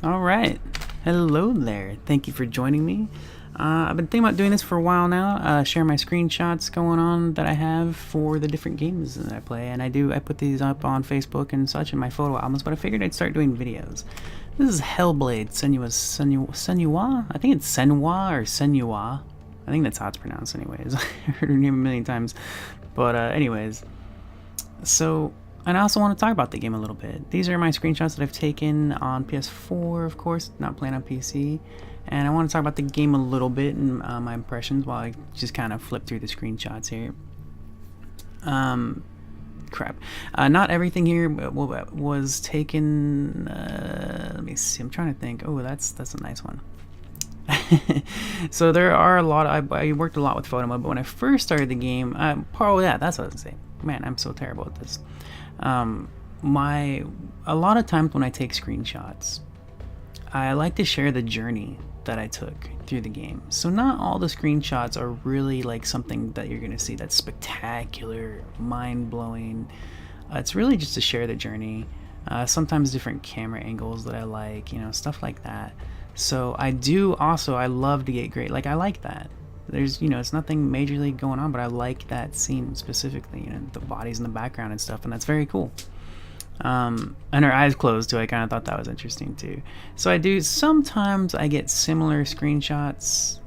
All right. Hello there. Thank you for joining me. I've been thinking about doing this for a while now, share my screenshots going on that I have for the different games that I play, and I put these up on Facebook and such in my photo albums, but I figured I'd start doing videos. This is Hellblade, Senua? I think it's Senua or Senua. I think that's how it's pronounced anyways. I heard her name a million times. But anyways, so, and I also want to talk about the game a little bit. These are my screenshots that I've taken on PS4, of course, not playing on PC. And I want to talk about the game a little bit and my impressions while I just kind of flip through the screenshots here. Crap. Not everything here was taken. Let me see. I'm trying to think. Oh, that's a nice one. So there are a lot. I worked a lot with photo mode, but when I first started the game, probably that's what I was gonna say. Man, I'm so terrible at this. A lot of times when I take screenshots, I like to share the journey that I took through the game. So not all the screenshots are really like something that you're gonna see that's spectacular, mind-blowing. It's really just to share the journey. Sometimes different camera angles that I like, stuff like that. So I love to get great, like I like that. There's, it's nothing majorly going on, but I like that scene specifically, the bodies in the background and stuff, and that's very cool. And her eyes closed too. I kind of thought that was interesting too. So sometimes I get similar screenshots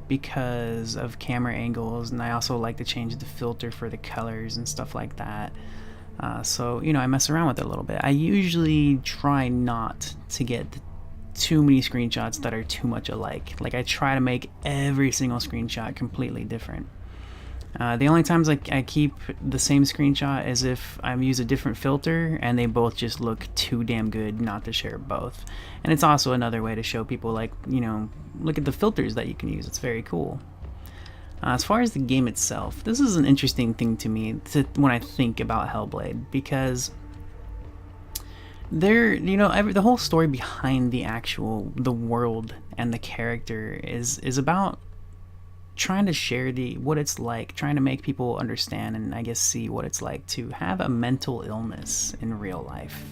because of camera angles, and I also like to change the filter for the colors and stuff like that. So I mess around with it a little bit. I usually try not to get too many screenshots that are too much alike. Like I try to make every single screenshot completely different. The only times I keep the same screenshot is if I use a different filter and they both just look too damn good not to share both. And it's also another way to show people, like, look at the filters that you can use. It's very cool. As far as the game itself, this is an interesting thing to me when I think about Hellblade, because the whole story behind the world and the character is about trying to share what it's like, trying to make people understand and I guess see what it's like to have a mental illness in real life,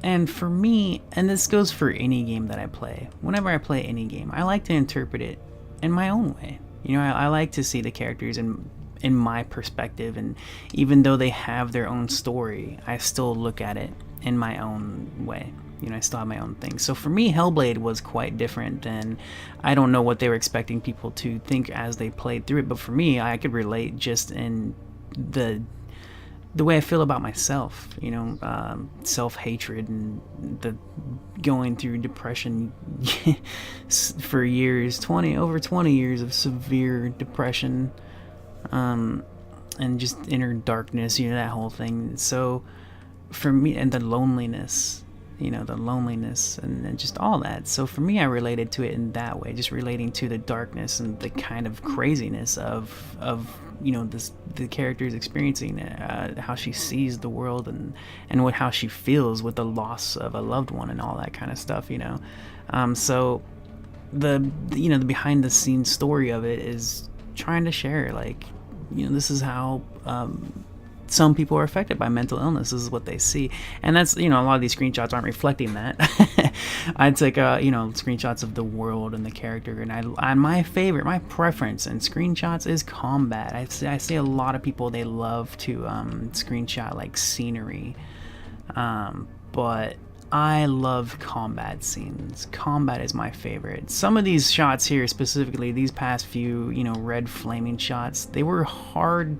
and for me, and this goes for any game that I play, whenever I play any game, I like to interpret it in my own way. I like to see the characters in my perspective, and even though they have their own story, I still look at it in my own way. I still have my own thing. So for me, Hellblade was quite different, and I don't know what they were expecting people to think as they played through it, but for me, I could relate just in the way I feel about myself, self-hatred and the going through depression for years, over 20 years of severe depression, and just inner darkness, that whole thing. So for me, and the loneliness and just all that. So for me, I related to it in that way, just relating to the darkness and the kind of craziness of the character's experiencing, how she sees the world and how she feels with the loss of a loved one and all that kind of stuff. So the behind the scenes story of it is trying to share, like, this is how some people are affected by mental illness. This is what they see, and that's, a lot of these screenshots aren't reflecting that. I take screenshots of the world and the character, and my preference in screenshots is combat. I see a lot of people, they love to screenshot like scenery, but I love combat scenes. Combat is my favorite. Some of these shots here, specifically these past few, red flaming shots, they were hard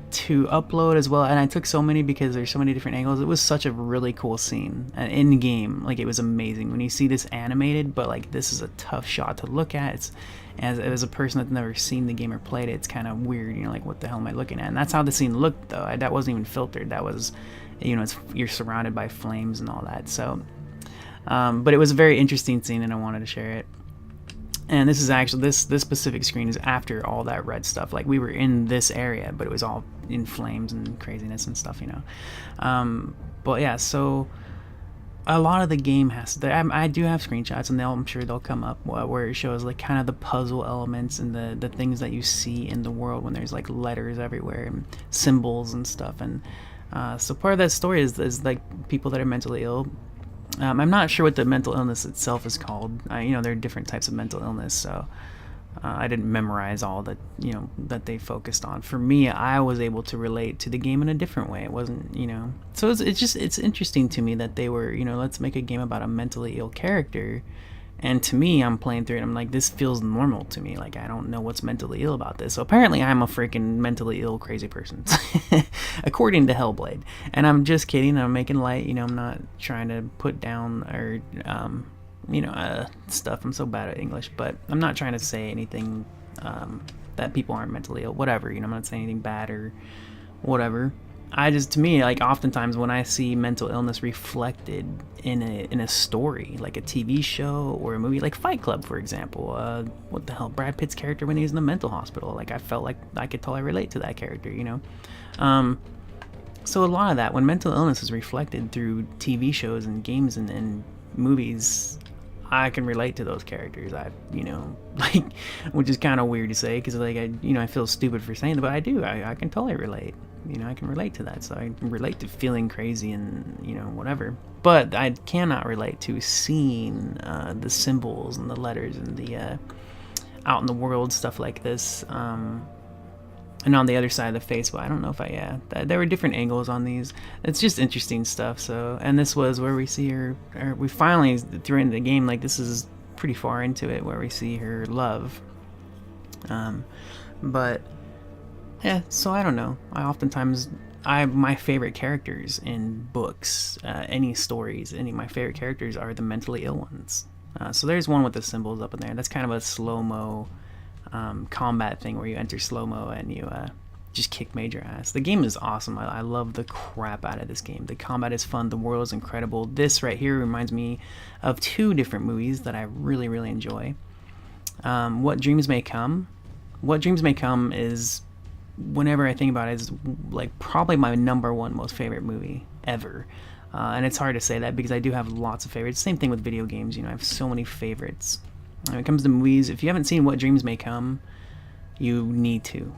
to upload as well, and I took so many because there's so many different angles. It was such a really cool scene in game. Like, it was amazing when you see this animated, but like, this is a tough shot to look at. It's as a person that's never seen the game or played it, it's kind of weird, like, what the hell am I looking at? And that's how the scene looked, though. That wasn't even filtered. That was, you're surrounded by flames and all that. So but it was a very interesting scene, and I wanted to share it. And this is actually, this specific screen is after all that red stuff. Like, we were in this area, but it was all in flames and craziness and stuff, but yeah, so a lot of the game I do have screenshots, and I'm sure they'll come up where it shows like kind of the puzzle elements and the things that you see in the world when there's like letters everywhere and symbols and stuff. And so part of that story is like people that are mentally ill I'm not sure what the mental illness itself is called. You know, there are different types of mental illness, so I didn't memorize all that, you know, that they focused on. For me, I was able to relate to the game in a different way. It wasn't, you know, so it's interesting to me that they were, you know, let's make a game about a mentally ill character. And to me, I'm playing through it, I'm like, this feels normal to me. Like, I don't know what's mentally ill about this. So apparently I'm a freaking mentally ill crazy person, according to Hellblade. And I'm just kidding. I'm making light. You know, I'm not trying to put down or, you know, stuff. I'm so bad at English. But I'm not trying to say anything that people aren't mentally ill. Whatever. You know, I'm not saying anything bad or whatever. To me, like, oftentimes when I see mental illness reflected in a story, like a TV show or a movie, like Fight Club, for example, what the hell, Brad Pitt's character when he was in the mental hospital, like, I felt like I could totally relate to that character, you know? So a lot of that, when mental illness is reflected through TV shows and games and movies, I can relate to those characters. You know, like, which is kind of weird to say, because, like, I feel stupid for saying it, but I do. I can totally relate. You know, I can relate to that. So I can relate to feeling crazy and, you know, whatever. But I cannot relate to seeing the symbols and the letters and the out in the world stuff like this. And on the other side of the face, well, I don't know if there were different angles on these. It's just interesting stuff. So, and this was where we see her, or we finally, through the game, like, this is pretty far into it, where we see her love. But yeah, so I don't know. My favorite characters in books, any stories, my favorite characters are the mentally ill ones. So there's one with the symbols up in there. That's kind of a slow-mo combat thing where you enter slow-mo and you just kick major ass. The game is awesome. I love the crap out of this game. The combat is fun. The world is incredible. This right here reminds me of two different movies that I really, really enjoy. What Dreams May Come. What Dreams May Come is, whenever I think about it, is like probably my number one most favorite movie ever. And it's hard to say that because I do have lots of favorites. Same thing with video games. You know, I have so many favorites. When it comes to movies, if you haven't seen What Dreams May Come, you need to.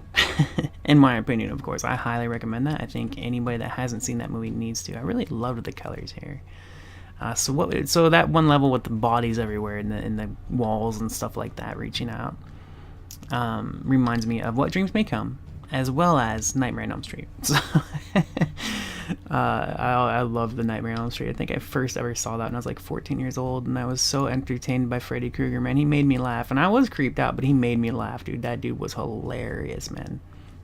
In my opinion, of course. I highly recommend that. I think anybody that hasn't seen that movie needs to. I really loved the colors here. So that one level with the bodies everywhere in the walls and stuff like that reaching out reminds me of What Dreams May Come, as well as Nightmare on Elm Street. So I love the Nightmare on Elm Street. I think I first ever saw that when I was like 14 years old, and I was so entertained by Freddy Krueger, man. He made me laugh, and I was creeped out, but he made me laugh, dude. That dude was hilarious, man.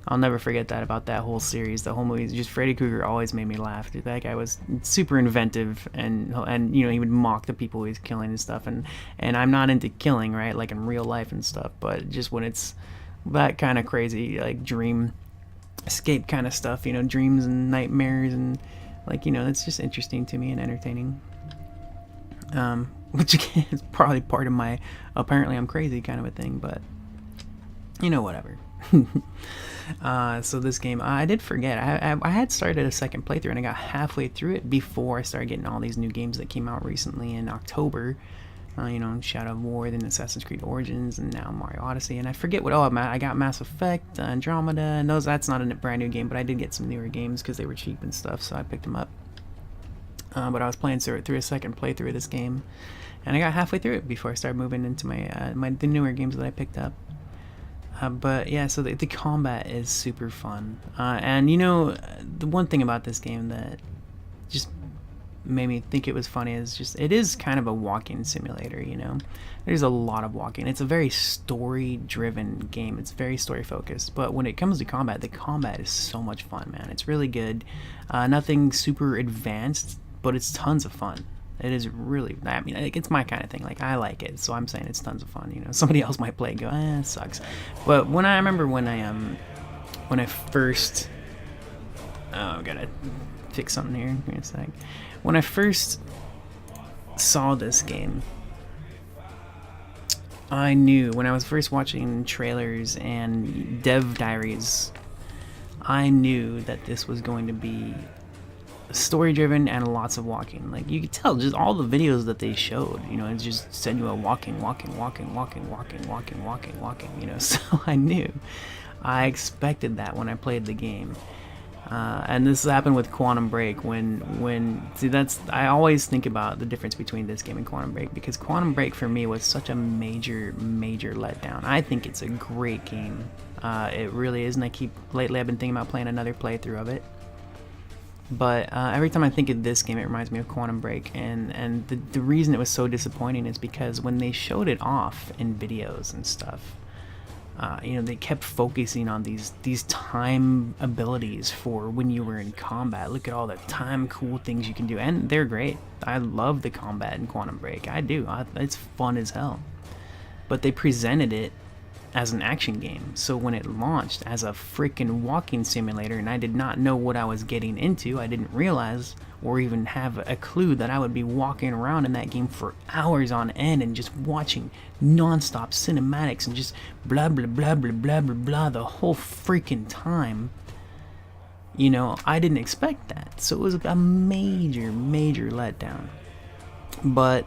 I'll never forget that about that whole series. The whole movie, just Freddy Krueger always made me laugh, dude. That guy was super inventive, and you know, he would mock the people he was killing and stuff, and I'm not into killing, right, like in real life and stuff, but just when it's that kind of crazy, like dream escape kind of stuff, you know, dreams and nightmares, and, like, you know, it's just interesting to me and entertaining, which again is probably part of my apparently I'm crazy kind of a thing, but, you know, whatever. So this game, I did forget, I had started a second playthrough, and I got halfway through it before I started getting all these new games that came out recently in October. You know, Shadow of War, then Assassin's Creed Origins, and now Mario Odyssey, and I forget what, I got Mass Effect, Andromeda, and that's not a brand new game, but I did get some newer games because they were cheap and stuff, so I picked them up. But I was playing through a second playthrough of this game, and I got halfway through it before I started moving into the newer games that I picked up. But yeah, so the combat is super fun, and you know, the one thing about this game that just made me think it was funny is just it is kind of a walking simulator. You know, there's a lot of walking. It's a very story driven game. It's very story focused, but when it comes to combat, the combat is so much fun, man. It's really good. Nothing super advanced, but it's tons of fun. It is really, I mean, like, it's my kind of thing. Like, I like it, so I'm saying it's tons of fun. You know, somebody else might play and go, it sucks. But when I first, I gotta fix something here. Give me a sec. When I first saw this game, I knew, when I was first watching trailers and dev diaries, I knew that this was going to be story driven and lots of walking. Like, you could tell just all the videos that they showed, you know, it's just Senua walking, you know. So I expected that when I played the game. And this happened with Quantum Break when see, that's, I always think about the difference between this game and Quantum Break, because Quantum Break for me was such a major letdown. I think it's a great game. It really is, and lately I've been thinking about playing another playthrough of it. But every time I think of this game, it reminds me of Quantum Break, and the reason it was so disappointing is because when they showed it off in videos and stuff, you know, they kept focusing on these time abilities for when you were in combat. Look at all the time cool things you can do, and they're great. I love the combat in Quantum Break. I do. It's fun as hell. But they presented it as an action game, so when it launched as a freaking walking simulator, and I did not know what I was getting into, I didn't realize or even have a clue that I would be walking around in that game for hours on end and just watching non-stop cinematics and just blah blah blah blah blah blah blah the whole freaking time. You know, I didn't expect that, so it was a major letdown. But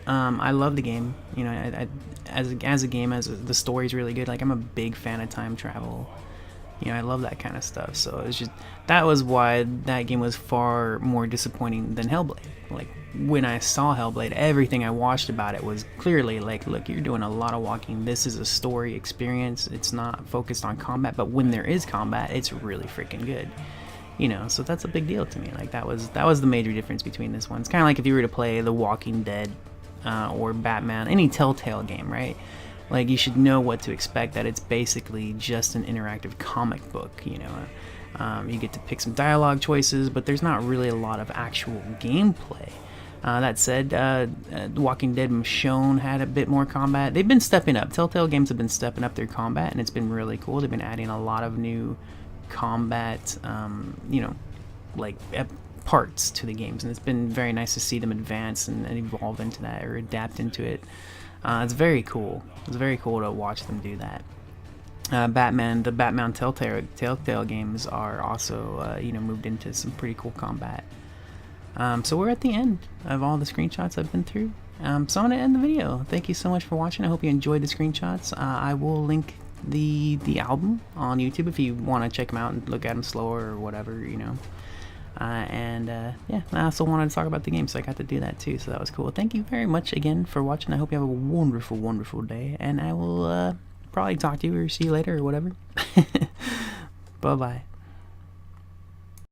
I love the game. You know, as a game, the story's really good. Like, I'm a big fan of time travel. You know, I love that kind of stuff. So it's just, that was why that game was far more disappointing than Hellblade. Like, when I saw Hellblade, everything I watched about it was clearly like, look, you're doing a lot of walking. This is a story experience. It's not focused on combat, but when there is combat, it's really freaking good. You know, so that's a big deal to me. Like, that was the major difference between this one. It's kind of like if you were to play The Walking Dead or Batman, any Telltale game, right? Like, you should know what to expect, that it's basically just an interactive comic book, you know. You get to pick some dialogue choices, but there's not really a lot of actual gameplay. That said, Walking Dead Michonne had a bit more combat. They've been stepping up. Telltale games have been stepping up their combat, and it's been really cool. They've been adding a lot of new combat, you know, like parts to the games, and it's been very nice to see them advance and evolve into that, or adapt into it. It's very cool. It's very cool to watch them do that. The Batman Telltale games are also, you know, moved into some pretty cool combat. So we're at the end of all the screenshots I've been through. So I'm gonna end the video. Thank you so much for watching. I hope you enjoyed the screenshots. I will link the album on YouTube if you want to check them out and look at them slower or whatever, you know. Yeah, I also wanted to talk about the game, so I got to do that too, so that was cool. Thank you very much again for watching. I hope you have a wonderful day, and I will probably talk to you or see you later or whatever. Bye bye.